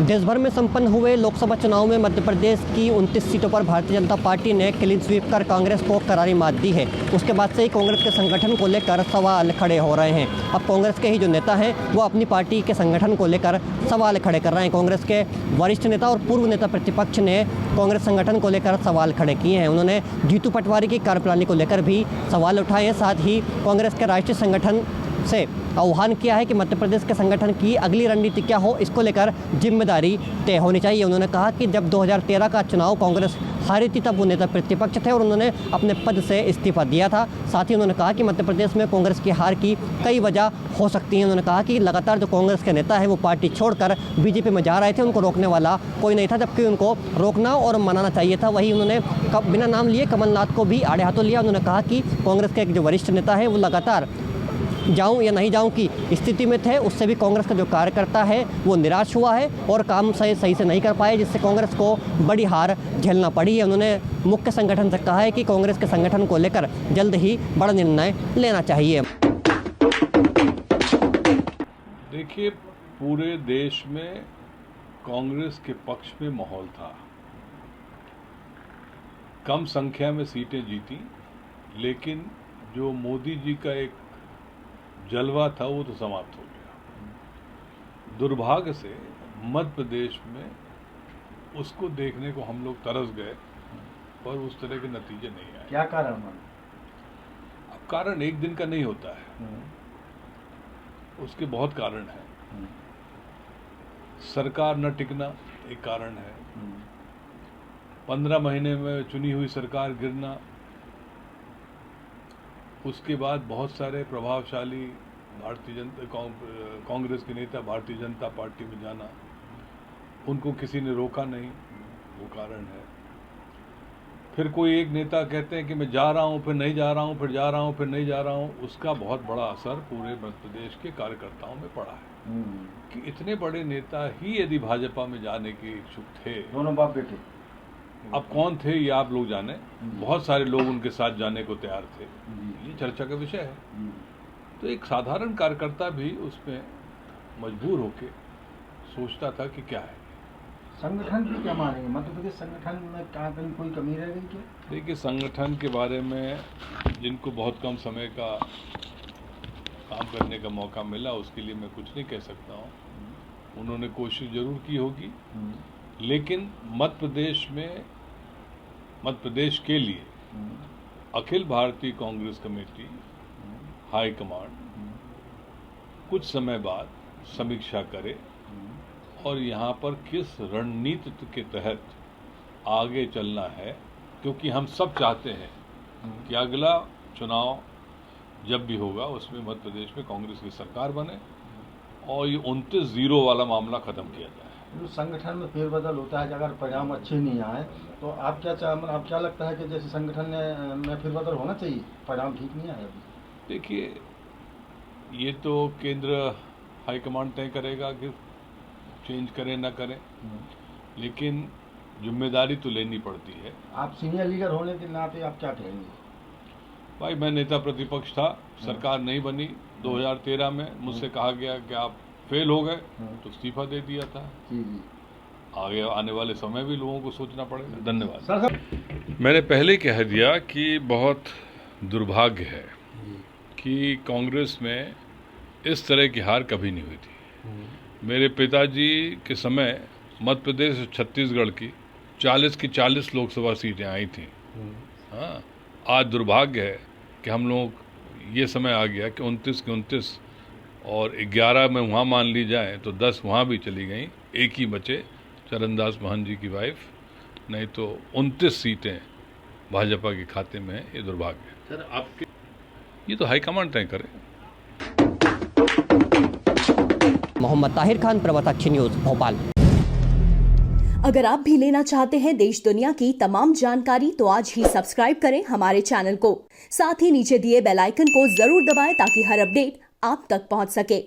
देश भर में संपन्न हुए लोकसभा चुनाव में मध्य प्रदेश की 29 सीटों पर भारतीय जनता पार्टी ने क्लीन स्वीप कर कांग्रेस को करारी मात दी है। उसके बाद से ही कांग्रेस के संगठन को लेकर सवाल खड़े हो रहे हैं। अब कांग्रेस के ही जो नेता हैं वो अपनी पार्टी के संगठन को लेकर सवाल खड़े कर रहे हैं। कांग्रेस के वरिष्ठ नेता और पूर्व नेता प्रतिपक्ष ने कांग्रेस संगठन को लेकर सवाल खड़े किए हैं। उन्होंने जीतू पटवारी की कार्यप्रणाली को लेकर भी सवाल उठाए हैं। साथ ही कांग्रेस के राष्ट्रीय संगठन से आह्वान किया है कि मध्य प्रदेश के संगठन की अगली रणनीति क्या हो, इसको लेकर जिम्मेदारी तय होनी चाहिए। उन्होंने कहा कि जब 2013 का चुनाव कांग्रेस हारी थी तब वो नेता प्रतिपक्ष थे और उन्होंने अपने पद से इस्तीफा दिया था। साथ ही उन्होंने कहा कि मध्य प्रदेश में कांग्रेस की हार की कई वजह हो सकती हैं। उन्होंने कहा कि लगातार जो कांग्रेस के नेता है वो पार्टी छोड़कर बीजेपी में जा रहे थे, उनको रोकने वाला कोई नहीं था, जबकि उनको रोकना और मनाना चाहिए था। वहीं उन्होंने बिना नाम लिए कमलनाथ को भी आड़े हाथों लिया। उन्होंने कहा कि कांग्रेस के एक जो वरिष्ठ नेता है वो लगातार जाऊं या नहीं जाऊं की स्थिति में थे। उससे भी कांग्रेस का जो कार्यकर्ता है वो निराश हुआ है और काम सही से नहीं कर पाए, जिससे कांग्रेस को बड़ी हार झेलना पड़ी है। उन्होंने मुख्य संगठन से कहा है कि कांग्रेस के संगठन को लेकर जल्द ही बड़ा निर्णय लेना चाहिए। देखिए, पूरे देश में कांग्रेस के पक्ष में माहौल था। कम संख्या में सीटें जीती, लेकिन जो मोदी जी का एक जलवा था वो तो समाप्त हो गया। दुर्भाग्य से मध्य प्रदेश में उसको देखने को हम लोग तरस गए, पर उस तरह के नतीजे नहीं आए। क्या कारण? अब कारण एक दिन का नहीं होता है, उसके बहुत कारण हैं। सरकार न टिकना एक कारण है, 15 महीने में चुनी हुई सरकार गिरना, उसके बाद बहुत सारे प्रभावशाली कांग्रेस के नेता भारतीय जनता पार्टी में जाना, उनको किसी ने रोका नहीं, वो कारण है। फिर कोई एक नेता कहते हैं कि मैं जा रहा हूँ, फिर नहीं जा रहा हूँ, फिर जा रहा हूँ, फिर नहीं जा रहा हूँ, उसका बहुत बड़ा असर पूरे मध्य प्रदेश के कार्यकर्ताओं में पड़ा है कि इतने बड़े नेता ही यदि भाजपा में जाने के इच्छुक थे, दोनों बाप बेटे, अब कौन थे ये आप लोग जाने, बहुत सारे लोग उनके साथ जाने को तैयार थे, ये चर्चा का विषय है। तो एक साधारण कार्यकर्ता भी उसमें मजबूर होके सोचता था कि क्या है। संगठन की क्या मानेंगे? मध्य प्रदेश संगठन में कहाँ कहीं कोई कमी रह गई क्या? देखिए, संगठन के बारे में जिनको बहुत कम समय का काम करने का मौका मिला, उसके लिए मैं कुछ नहीं कह सकता हूँ। उन्होंने कोशिश जरूर की होगी, लेकिन मध्य प्रदेश के लिए Akhil Bharatiya Congress committee high command कुछ समय बाद समीक्षा करे और यहाँ पर किस रणनीति के तहत आगे चलना है, क्योंकि हम सब चाहते हैं कि अगला चुनाव जब भी होगा उसमें मध्य प्रदेश में कांग्रेस की सरकार बने और ये 29-0 वाला मामला खत्म किया जाए। जो संगठन में फेरबदल होता है, अगर परिणाम अच्छे नहीं आए तो आप क्या लगता है कि जैसे संगठन में फेरबदल होना चाहिए, परिणाम ठीक नहीं आए अभी? देखिए, ये तो केंद्र हाईकमांड तय करेगा कि चेंज करें ना करें, लेकिन जिम्मेदारी तो लेनी पड़ती है। आप सीनियर लीडर होने के नाते आप क्या कहेंगे? भाई, मैं नेता प्रतिपक्ष था, सरकार नहीं बनी 2013 में, मुझसे कहा गया कि आप फेल हो गए, तो इस्तीफा दे दिया था। आगे आने वाले समय भी लोगों को सोचना पड़ेगा। धन्यवाद सर। मैंने पहले कह दिया कि बहुत दुर्भाग्य है कि कांग्रेस में इस तरह की हार कभी नहीं हुई थी। मेरे पिताजी के समय मध्य प्रदेश और छत्तीसगढ़ की 40 की 40 लोकसभा सीटें आई थी। हाँ, आज दुर्भाग्य है कि हम लोग ये समय आ गया कि 29 के 29 और 11 में वहाँ मान ली जाए तो 10 वहाँ भी चली गई, एक ही बचे चरणदास महंत जी की वाइफ, नहीं तो 29 सीटें भाजपा के खाते में है। ये दुर्भाग्य है। सर, आपके ये तो हाईकमांड तय करे। मोहम्मद ताहिर खान, प्रवक्ता न्यूज़, भोपाल। अगर आप भी लेना चाहते हैं देश दुनिया की तमाम जानकारी तो आज ही सब्सक्राइब करें हमारे चैनल को। साथ ही नीचे दिए बेल आइकन को जरूर दबाएं ताकि हर अपडेट आप तक पहुंच सके।